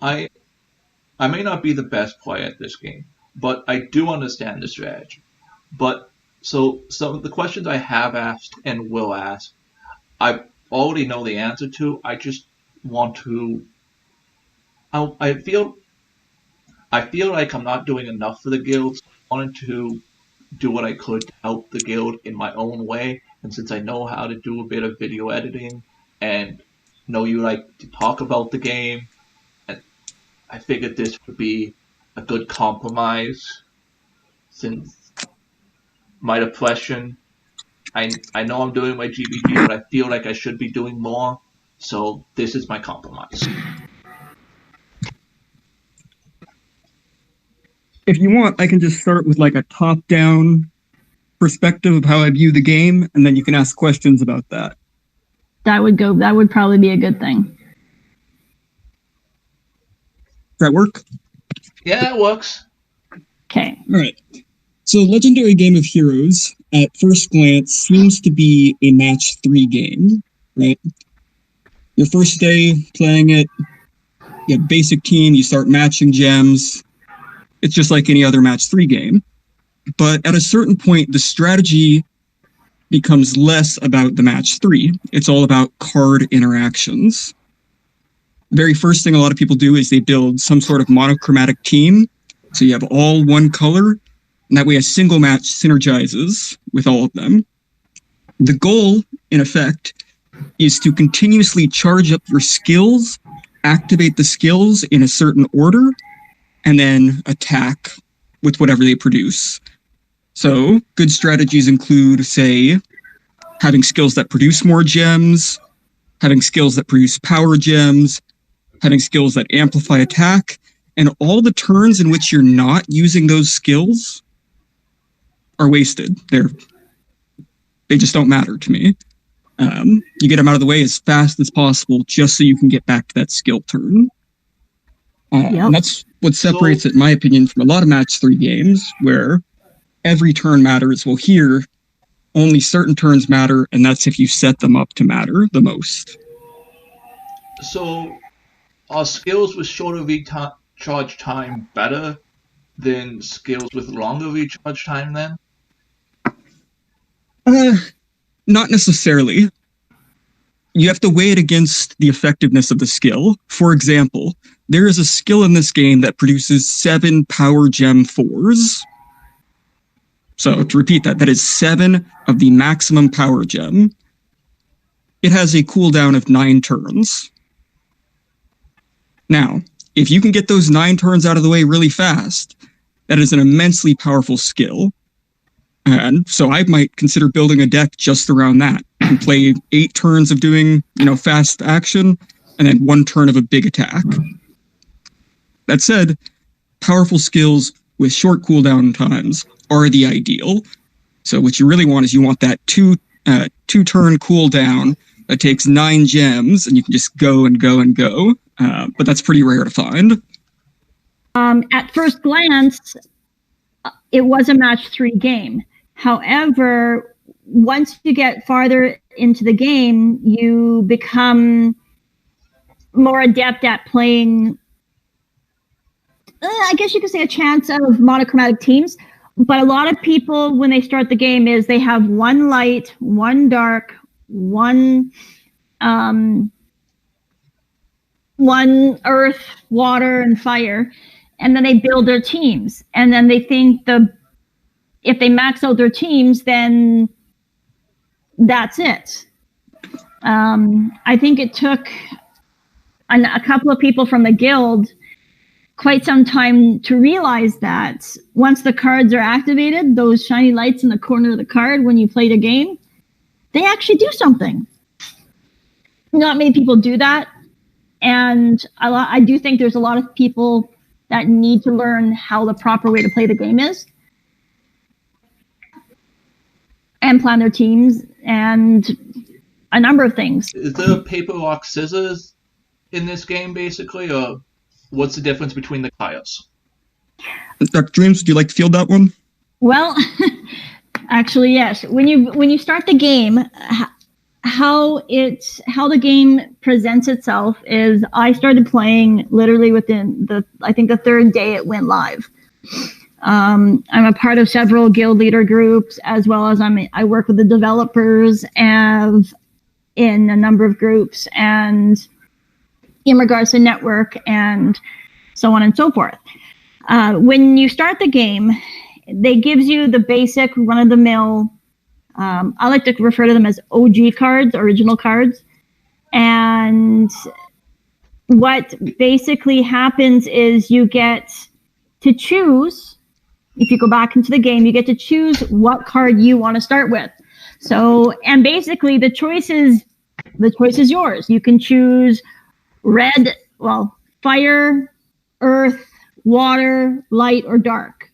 I I may not be the best player at this game, but I do understand the strategy. But so some of the questions I have asked and will ask, I already know the answer to. I just want to. I feel like I'm not doing enough for the guild. So I wanted to do what I could to help the guild in my own way. And since I know how to do a bit of video editing and know you like to talk about the game, and I figured this would be a good compromise since my depression. I know I'm doing my GBG, but I feel like I should be doing more. So this is my compromise. If you want, I can just start with like a top-down perspective of how I view the game, and then you can ask questions about that. That would probably be a good thing. Does that work? Yeah, it works. Okay. All right. So Legendary Game of Heroes, at first glance, seems to be a match 3 game, right? Your first day playing it, you have basic team, you start matching gems. It's just like any other match 3 game. But at a certain point, the strategy becomes less about the match 3. It's all about card interactions. The very first thing a lot of people do is they build some sort of monochromatic team. So you have all one color, and that way a single match synergizes with all of them. The goal, in effect, is to continuously charge up your skills, activate the skills in a certain order, and then attack with whatever they produce. So good strategies include, say, having skills that produce more gems, having skills that produce power gems, having skills that amplify attack, and all the turns in which you're not using those skills are wasted. They just don't matter to me. You get them out of the way as fast as possible just so you can get back to that skill turn. And that's what separates it, in my opinion, from a lot of match 3 games where every turn matters. Well, here, only certain turns matter, and that's if you set them up to matter the most. So are skills with shorter recharge time better than skills with longer recharge time then? Not necessarily. You have to weigh it against the effectiveness of the skill. For example, there is a skill in this game that produces 7 power gem 4s. So to repeat that is 7 of the maximum power gem. It has a cooldown of 9 turns. Now, if you can get those 9 turns out of the way really fast, that is an immensely powerful skill. And so I might consider building a deck just around that and play 8 turns of doing, fast action and then 1 turn of a big attack. That said, powerful skills with short cooldown times are the ideal. So what you really want is you want that 2 turn cooldown that takes 9 gems and you can just go and go and go. But that's pretty rare to find. At first glance, it was a match 3 game. However, once you get farther into the game, you become more adept at playing, I guess you could say, a chance of monochromatic teams. But a lot of people, when they start the game, is they have 1 light, 1 dark, 1 earth, water, and fire, and then they build their teams. And then they think if they max out their teams, then that's it. I think it took a couple of people from the guild quite some time to realize that once the cards are activated, those shiny lights in the corner of the card when you play the game, they actually do something. Not many people do that. And I do think there's a lot of people that need to learn how the proper way to play the game is and plan their teams and a number of things. Is there paper, rock, scissors in this game, basically, or what's the difference between the tiles? Dr. Dreams, would you like to field that one? Well, actually, yes. When you start the game, how the game presents itself is I started playing literally within I think the third day it went live. I'm a part of several guild leader groups, as well as I work with the developers and in a number of groups, and in regards to network and so on and so forth. When you start the game, they gives you the basic run-of-the-mill. I like to refer to them as OG cards, original cards. And what basically happens is you get to choose, if you go back into the game, you get to choose what card you want to start with. So, and basically the choice is yours. You can choose red, fire, earth, water, light, or dark.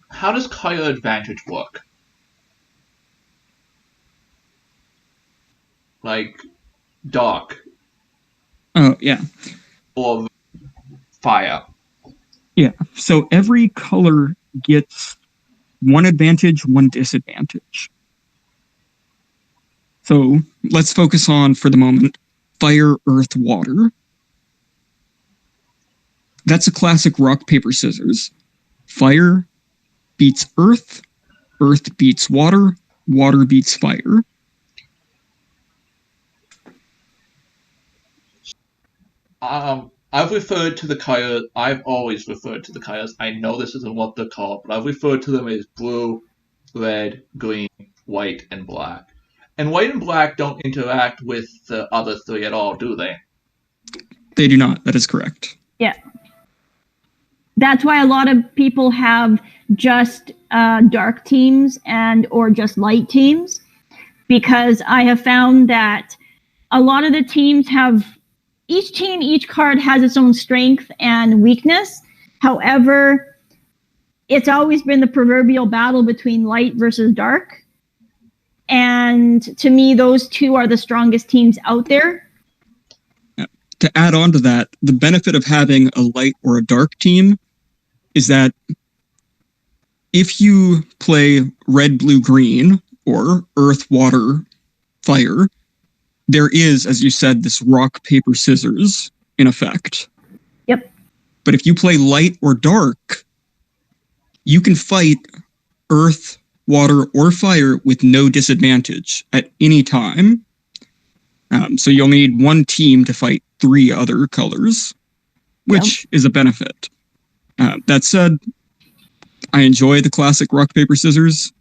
How does Kaya Advantage work? Like dark Oh, yeah. or fire? Yeah. So every color gets one advantage, one disadvantage. So let's focus on, for the moment, fire, earth, water. That's a classic rock, paper, scissors. Fire beats earth, earth beats water, water beats fire. I've referred to the Kaya. I've always referred to the Kayas. I know this isn't what they're called, but I've referred to them as blue, red, green, white, and black. And white and black don't interact with the other three at all, do they? They do not. That is correct. Yeah. That's why a lot of people have just dark teams or just light teams, because I have found that a lot of the teams have, each card has its own strength and weakness. However, it's always been the proverbial battle between light versus dark. And to me, those two are the strongest teams out there. To add on to that, the benefit of having a light or a dark team is that if you play red, blue, green, or earth, water, fire, there is, as you said, this rock, paper, scissors in effect. Yep. But if you play light or dark, you can fight earth, water, or fire with no disadvantage at any time. So you'll need one team to fight 3 other colors, which is a benefit. That said, I enjoy the classic rock, paper, scissors,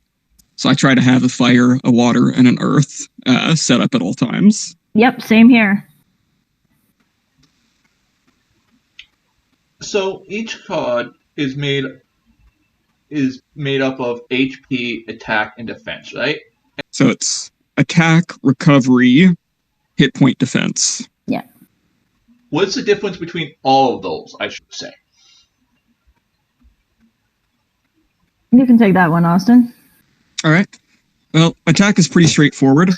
so I try to have a fire, a water, and an earth set up at all times. Yep, same here. So each card is made up of HP, attack, and defense, right? So it's attack, recovery, hit point, defense. Yeah. What's the difference between all of those, I should say? You can take that one, Austin. All right. Well, attack is pretty straightforward.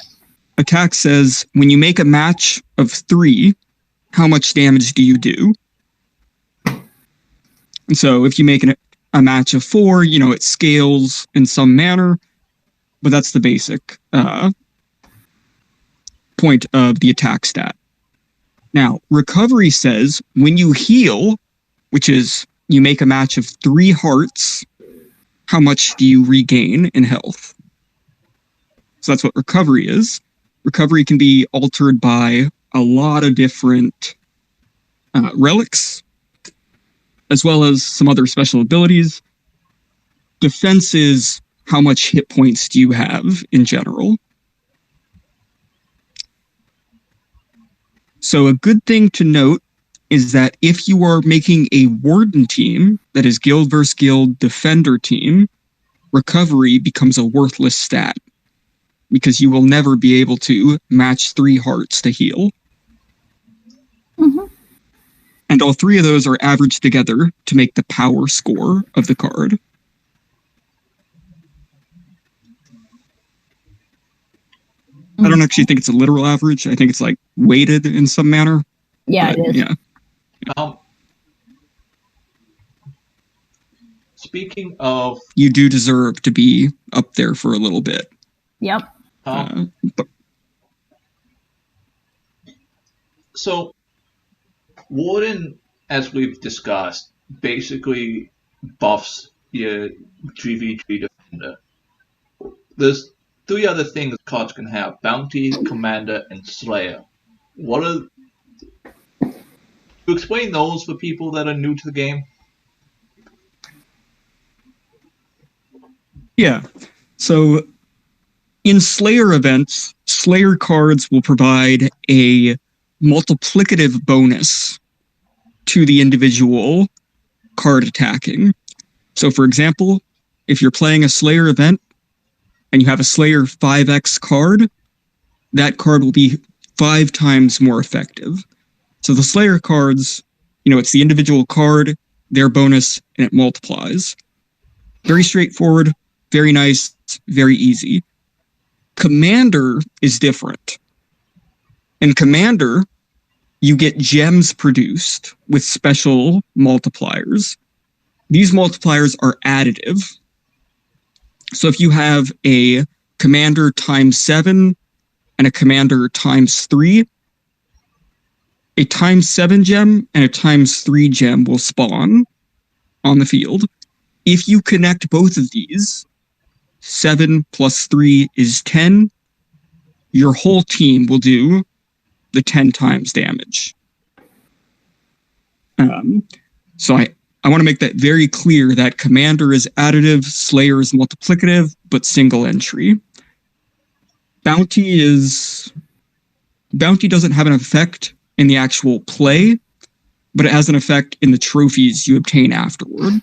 Attack says, when you make a match of 3, how much damage do you do? And so if you make a match of 4, it scales in some manner, but that's the basic point of the attack stat. Now, recovery says, when you heal, which is you make a match of 3 hearts, how much do you regain in health? So that's what recovery is. Recovery can be altered by a lot of different relics, as well as some other special abilities. Defense is how much hit points do you have in general. So a good thing to note is that if you are making a warden team, that is guild versus guild defender team, recovery becomes a worthless stat, because you will never be able to match 3 hearts to heal. Mm-hmm. And all 3 of those are averaged together to make the power score of the card. I don't actually think it's a literal average. I think it's like weighted in some manner. Yeah, it is. Yeah. Speaking of... You do deserve to be up there for a little bit. Yep. But So Warden, as we've discussed, basically buffs your GVG defender. There's three other things cards can have: Bounty, Commander, and Slayer. What are you explain those for people that are new to the game? yeah, so in Slayer events, Slayer cards will provide a multiplicative bonus to the individual card attacking. So, for example, if you're playing a Slayer event and you have a Slayer 5x card, that card will be 5 times more effective. So the Slayer cards, it's the individual card, their bonus, and it multiplies. Very straightforward, very nice, very easy. Commander is different. In Commander, you get gems produced with special multipliers. These multipliers are additive. So if you have a Commander times 7 and a Commander times 3, a times 7 gem and a times 3 gem will spawn on the field. If you connect both of these, 7 plus 3 is 10, your whole team will do the 10 times damage. So I want to make that very clear that Commander is additive, Slayer is multiplicative, but single entry. Bounty doesn't have an effect in the actual play, but it has an effect in the trophies you obtain afterward.